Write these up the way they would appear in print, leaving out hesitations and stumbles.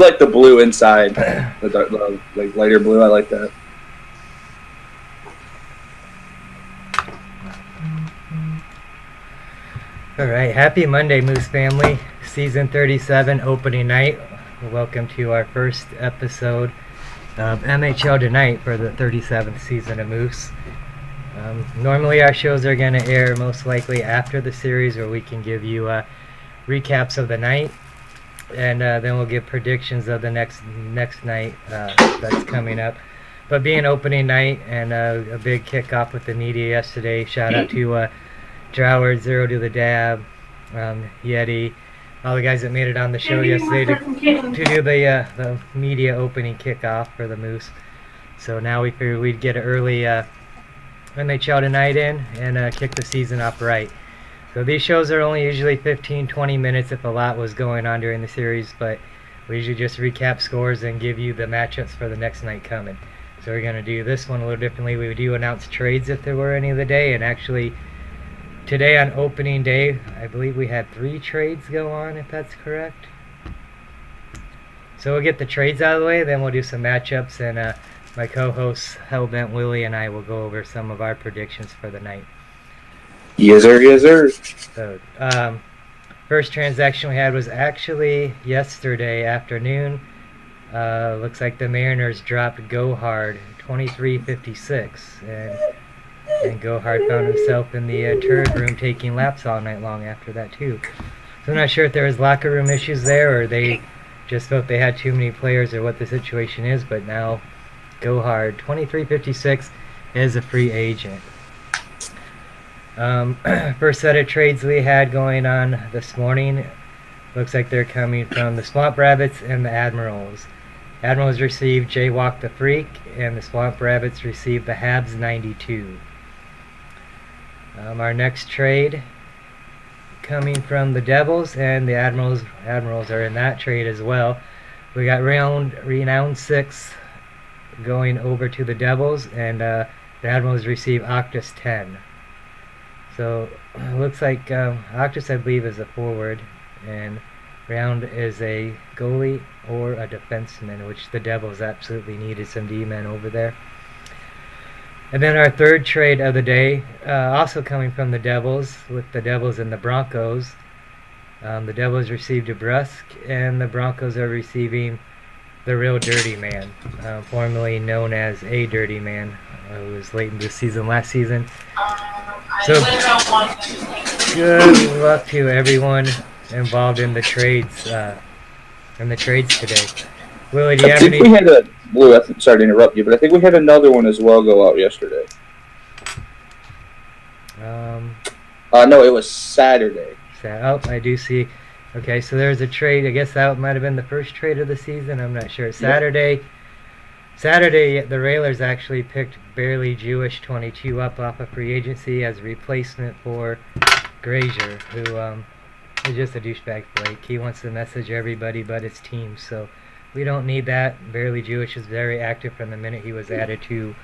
like the blue inside, the like lighter blue. I like that. All right, happy Monday, Moose family. Season 37, opening night. Welcome to our first episode of MHL Tonight for the 37th season of Moose. Normally our shows are going to air most likely after the series, where we can give you recaps of the night, and then we'll give predictions of the next night that's coming up. But being opening night and a big kickoff with the media yesterday, shout out to Droward, Zero to the Dab, Yeti, all the guys that made it on the show yesterday to do the media opening kickoff for the Moose. So now we figured we'd get an early MHL Tonight in and kick the season off right. So these shows are only usually 15-20 minutes if a lot was going on during the series, but we usually just recap scores and give you the matchups for the next night coming. So we're going to do this one a little differently. We do announce trades if there were any of the day, and actually today on opening day, I believe we had 3 trades go on, if that's correct. So we'll get the trades out of the way, then we'll do some matchups, and my co-hosts Hellbent Willie and I will go over some of our predictions for the night. Yes, sir. Yes, sir. So, first transaction we had was actually yesterday afternoon. Looks like the Mariners dropped Go Hard 23-56, and Go Hard found himself in the turd room taking laps all night long after that too. So I'm not sure if there was locker room issues there, or they just felt they had too many players, or what the situation is. But now Go Hard 23-56 is a free agent. First set of trades we had going on this morning, looks like they're coming from the Swamp Rabbits and the Admirals. Admirals received Jaywalk the Freak, and the Swamp Rabbits received the Habs 92. Our next trade coming from the Devils, and the Admirals are in that trade as well. We got Renown 6 going over to the Devils, and the Admirals receive Octus 10. So it looks like Octus, I believe, is a forward, and Round is a goalie or a defenseman, which the Devils absolutely needed some D-men over there. And then our third trade of the day, also coming from the Devils, with the Devils and the Broncos. The Devils received DeBrusque, and the Broncos are receiving the Real Dirty Man, formerly known as a Dirty Man, who was late in the season last season. So good luck to everyone involved in the trades today. Willie, do you have any? We had a Blue. Sorry to interrupt you, but I think we had another one as well go out yesterday. No, it was Saturday. Oh, I do see. Okay, so there's a trade. I guess that might have been the first trade of the season. I'm not sure. Saturday, the Railers actually picked Barely Jewish 22 up off of free agency as a replacement for Grazier, who is just a douchebag flake. He wants to message everybody but his team, so we don't need that. Barely Jewish is very active from the minute he was added to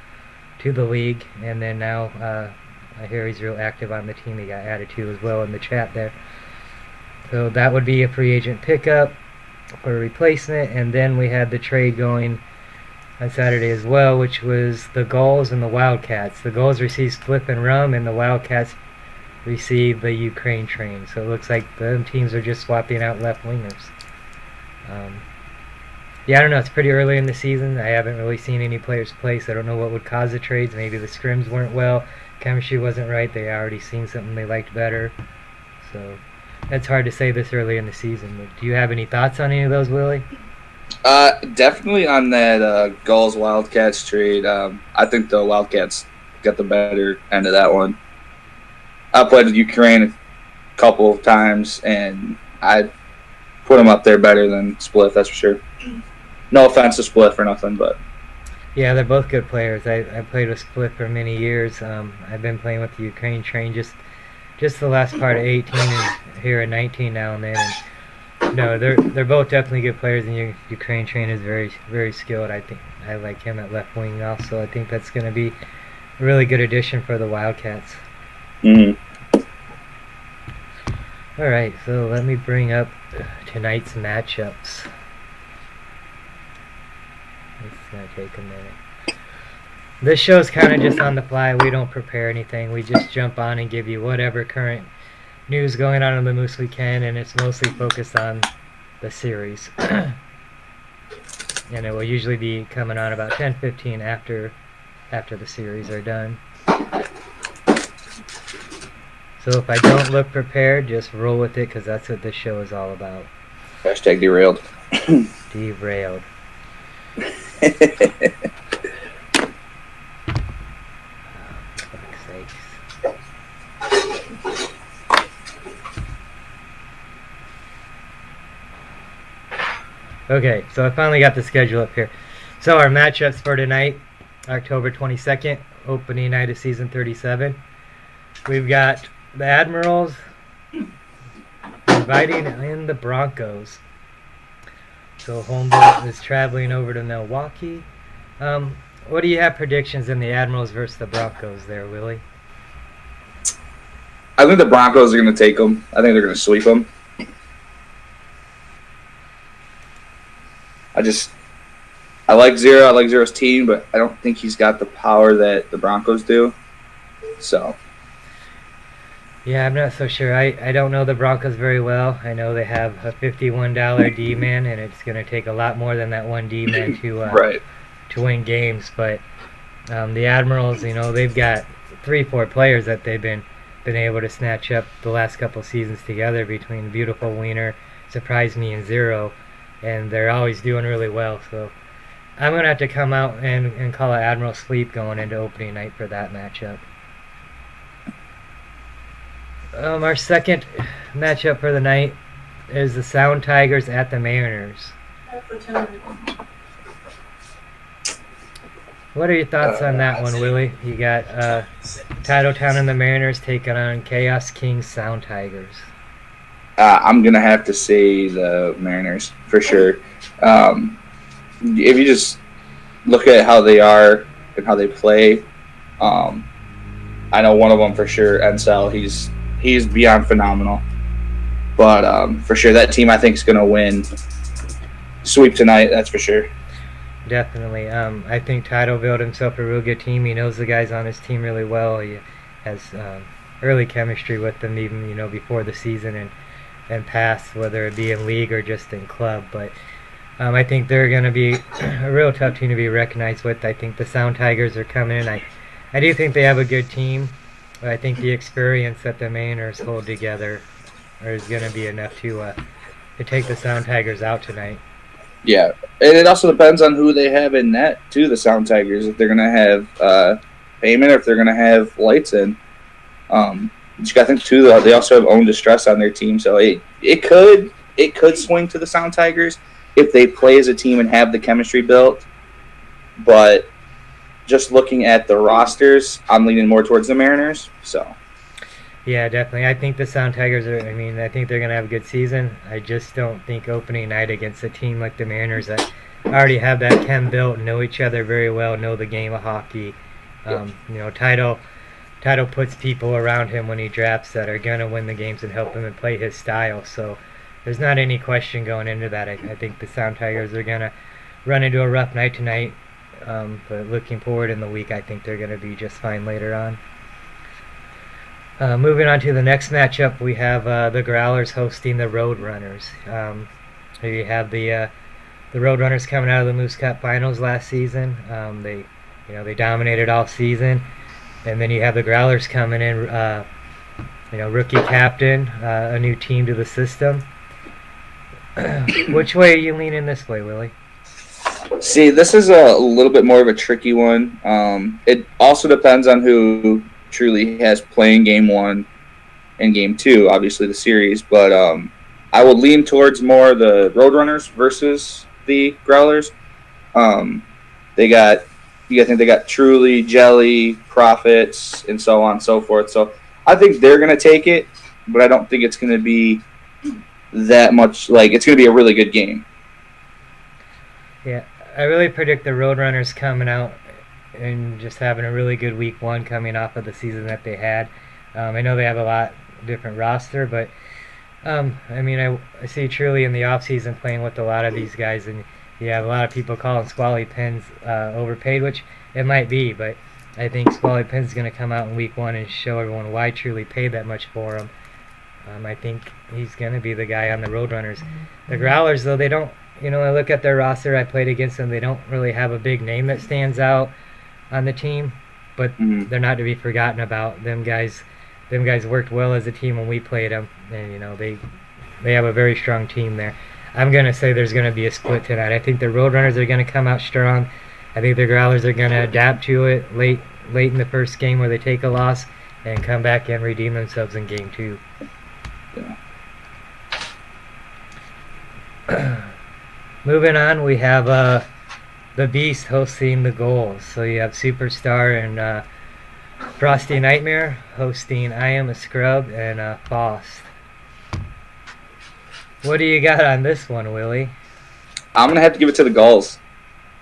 the league, and then now I hear he's real active on the team he got added to as well in the chat there. So that would be a free agent pickup for a replacement, and then we had the trade going on Saturday as well, which was the Gulls and the Wildcats. The Gulls received Spliff and Rum, and the Wildcats received the Ukraine train. So it looks like the teams are just swapping out left wingers. Yeah, I don't know. It's pretty early in the season. I haven't really seen any players play, so I don't know what would cause the trades. Maybe the scrims weren't well, chemistry wasn't right. They already seen something they liked better. So it's hard to say this early in the season. But do you have any thoughts on any of those, Willie? Definitely on that Gulls Wildcats trade. I think the Wildcats got the better end of that one. I played with Ukraine a couple of times, and I put them up there better than Spliff, that's for sure. No offense to Spliff or nothing, but yeah, they're both good players. I played with Spliff for many years. I've been playing with the Ukraine train just the last part of 18 and here at 19 now and then. And no, they're both definitely good players, and Ukraine train is very, very skilled. I think I like him at left wing also. I think that's going to be a really good addition for the Wildcats. Mm-hmm. All right, so let me bring up tonight's matchups. It's going to take a minute. This show's kind of just on the fly. We don't prepare anything. We just jump on and give you whatever current news going on in the Moose we can, and it's mostly focused on the series. And it will usually be coming on about 10-15 after the series are done. So if I don't look prepared, just roll with it, because that's what this show is all about. Hashtag derailed. Derailed. Okay, so I finally got the schedule up here. So our matchups for tonight, October 22nd, opening night of season 37. We've got the Admirals inviting in the Broncos. So Humboldt is traveling over to Milwaukee. What do you have predictions in the Admirals versus the Broncos there, Willie? I think the Broncos are going to take them. I think they're going to sweep them. I like Zero. I like Zero's team, but I don't think he's got the power that the Broncos do. So. Yeah, I'm not so sure. I don't know the Broncos very well. I know they have a $51 D-man, and it's going to take a lot more than that one D-man to win games. But the Admirals, they've got 3-4 players that they've been able to snatch up the last couple seasons together between Beautiful Wiener, Surprise Me, and Zero. And they're always doing really well. So I'm going to have to come out and call it Admiral Sleep going into opening night for that matchup. Our second matchup for the night is the Sound Tigers at the Mariners. What are your thoughts on that one, Willie? You got Titletown and the Mariners taking on Chaos Kings Sound Tigers. I'm going to have to say the Mariners for sure. If you just look at how they are and how they play, I know one of them for sure, Ensel, he's beyond phenomenal. But for sure, that team I think is going to win. Sweep tonight, that's for sure. Definitely. I think Title built himself a real good team. He knows the guys on his team really well. He has early chemistry with them even, before the season and past, whether it be in league or just in club. But I think they're going to be a real tough team to be recognized with. I think the Sound Tigers are coming in. I do think they have a good team, but I think the experience that the Mariners hold together is going to be enough to take the Sound Tigers out tonight. Yeah, and it also depends on who they have in net, too, the Sound Tigers, if they're going to have payment or if they're going to have lights in. I think, too, they also have own distress on their team, so it could swing to the Sound Tigers if they play as a team and have the chemistry built. But just looking at the rosters, I'm leaning more towards the Mariners. So. Yeah, definitely. I think the Sound Tigers I think they're going to have a good season. I just don't think opening night against a team like the Mariners that already have that chem built, know each other very well, know the game of hockey. Title puts people around him when he drafts that are going to win the games and help him and play his style. So there's not any question going into that. I think the Sound Tigers are going to run into a rough night tonight. But looking forward in the week, I think they're going to be just fine later on. Moving on to the next matchup, we have the Growlers hosting the Roadrunners. Here you have the Roadrunners coming out of the Moose Cup Finals last season. They dominated all season. And then you have the Growlers coming in, rookie captain, a new team to the system. Which way are you leaning this way, Willie? See, this is a little bit more of a tricky one. It also depends on who truly has playing game 1 and game 2, obviously the series. But I would lean towards more the Roadrunners versus the Growlers. I think they got Truly, Jelly, Profits, and so on and so forth. So I think they're going to take it, but I don't think it's going to be that much. It's going to be a really good game. Yeah, I really predict the Roadrunners coming out and just having a really good week 1 coming off of the season that they had. I know they have a lot different roster, but I see Truly in the offseason playing with a lot of these guys, and Yeah, a lot of people calling Squally Penn's overpaid, which it might be, but I think Squally Penn's going to come out in week 1 and show everyone why I truly paid that much for him. I think he's going to be the guy on the Roadrunners. The Growlers, though, they don't, I look at their roster. I played against them. They don't really have a big name that stands out on the team, but they're not to be forgotten about. Them guys worked well as a team when we played them, and they have a very strong team there. I'm going to say there's going to be a split tonight. I think the Roadrunners are going to come out strong. I think the Growlers are going to adapt to it late in the first game where they take a loss and come back and redeem themselves in game 2. Yeah. Moving on, we have the Beast hosting the Goals. So you have Superstar and Frosty Nightmare hosting I Am a Scrub and Faust. What do you got on this one, Willie? I'm gonna have to give it to the Gulls.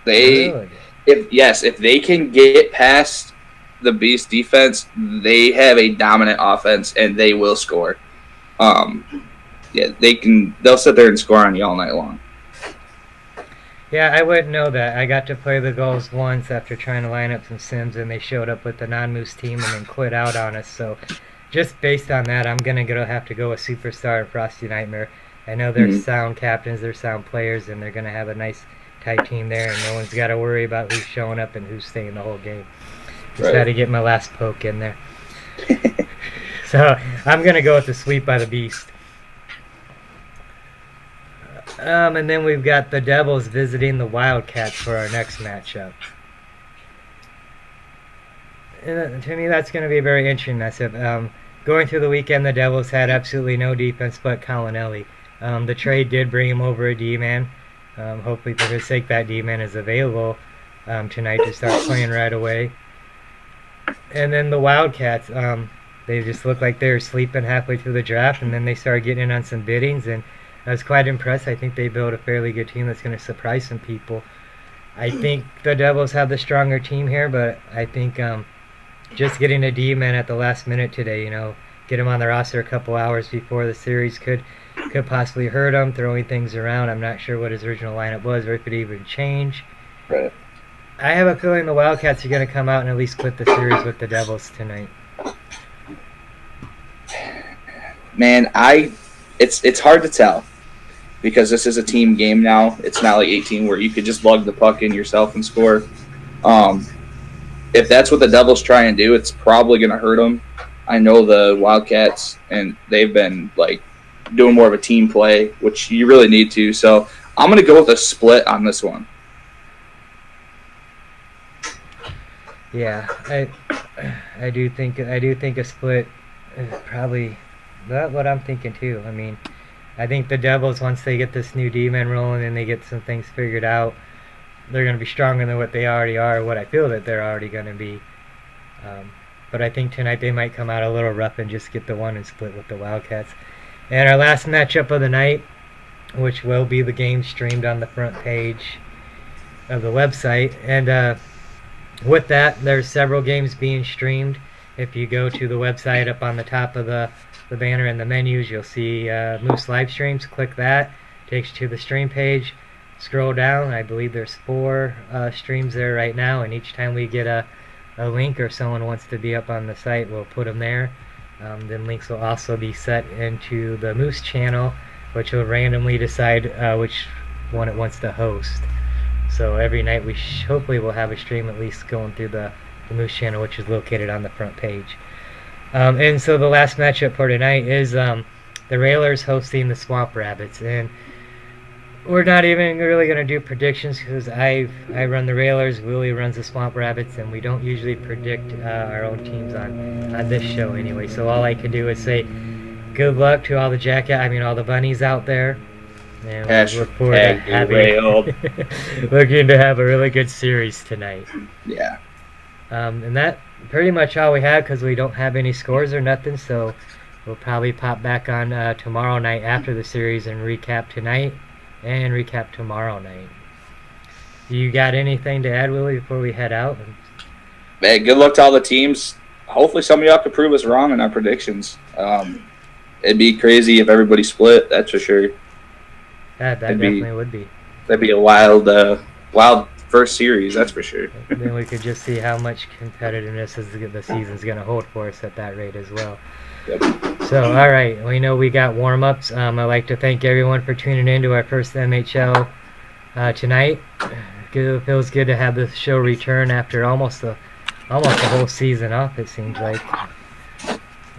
Really? If they can get past the Beast defense, they have a dominant offense and they will score. They'll sit there and score on you all night long. Yeah, I wouldn't know that. I got to play the Gulls once after trying to line up some Sims, and they showed up with the non-Moose team and then quit out on us. So just based on that, I'm going to have to go with Superstar and Frosty Nightmare. I know they're sound captains, they're sound players, and they're going to have a nice, tight team there, and no one's got to worry about who's showing up and who's staying the whole game. Just had to get my last poke in there. So I'm going to go with the sweep by the Beast. And then we've got the Devils visiting the Wildcats for our next matchup. And to me, that's going to be a very interesting matchup. Going through the weekend, the Devils had absolutely no defense but Colinelli. The trade did bring him over a D-man. Hopefully, for his sake, that D-man is available tonight to start playing right away. And then the Wildcats, they just looked like they were sleeping halfway through the draft, and then they started getting in on some biddings, and I was quite impressed. I think they built a fairly good team that's going to surprise some people. I think the Devils have the stronger team here, but I think just getting a D-man at the last minute today, get him on the roster a couple hours before the series could possibly hurt him, throwing things around. I'm not sure what his original lineup was or if it even changed. Right. I have a feeling the Wildcats are going to come out and at least split the series with the Devils tonight. Man, it's hard to tell because this is a team game now. It's not like 18 where you could just lug the puck in yourself and score. If that's what the Devils try and do, it's probably going to hurt them. I know the Wildcats, and they've been doing more of a team play, which you really need to. So I'm going to go with a split on this one. Yeah, I do think a split is probably what I'm thinking too. I mean, I think the Devils, once they get this new D-man rolling and they get some things figured out, they're going to be stronger than what they already are, what I feel that they're already going to be. But I think tonight they might come out a little rough and just get the one and split with the Wildcats. And our last matchup of the night, which will be the game streamed on the front page of the website. And with that, there's several games being streamed. If you go to the website, up on the top of the banner in the menus, you'll see Moose live streams. Click that, takes you to the stream page. Scroll down, I believe there's 4 streams there right now, and each time we get a link or someone wants to be up on the site, we'll put them there. Then links will also be set into the Moose channel, which will randomly decide which one it wants to host. So every night we hopefully will have a stream at least going through the Moose channel, which is located on the front page. And so the last matchup for tonight is the Railers hosting the Swamp Rabbits. And we're not even really going to do predictions because I run the Railers, Willie runs the Swamp Rabbits, and we don't usually predict our own teams on this show anyway. So all I can do is say good luck to all the bunnies out there. And we look forward to looking to have a really good series tonight. Yeah. And that pretty much all we have because we don't have any scores or nothing. So we'll probably pop back on tomorrow night after the series and recap tonight and recap tomorrow night. You got anything to add, Willie, before we head out? Man, good luck to all the teams. Hopefully some of y'all can prove us wrong in our predictions. It'd be crazy if everybody split, that's for sure. That definitely would be. That'd be a wild first series, that's for sure. Then we could just see how much competitiveness the season's going to hold for us at that rate as well. Yep. So, all right, we know we got warm-ups. I'd like to thank everyone for tuning in to our first MHL tonight. It feels good to have the show return after almost the whole season off, it seems like.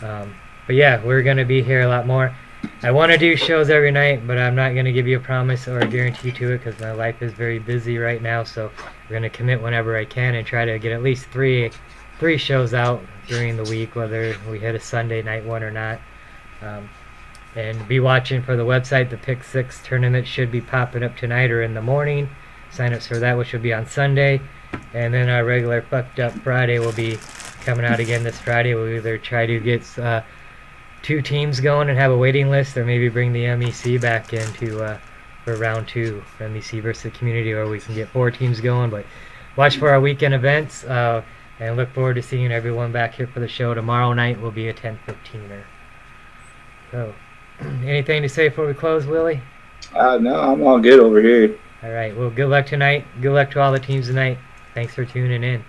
But yeah, we're going to be here a lot more. I want to do shows every night, but I'm not going to give you a promise or a guarantee to it because my life is very busy right now. So we're going to commit whenever I can and try to get at least three shows out during the week, whether we hit a Sunday night one or not. And be watching for the website. The Pick 6 tournament should be popping up tonight or in the morning. Sign-ups for that, which will be on Sunday. And then our regular Fucked Up Friday will be coming out again this Friday. We'll either try to get 2 teams going and have a waiting list, or maybe bring the MEC back into for round 2, MEC versus the community, or we can get 4 teams going. But watch for our weekend events, and look forward to seeing everyone back here for the show. Tomorrow night will be a 10:15er. So, anything to say before we close, Willie? No, I'm all good over here. All right. Well, good luck tonight. Good luck to all the teams tonight. Thanks for tuning in.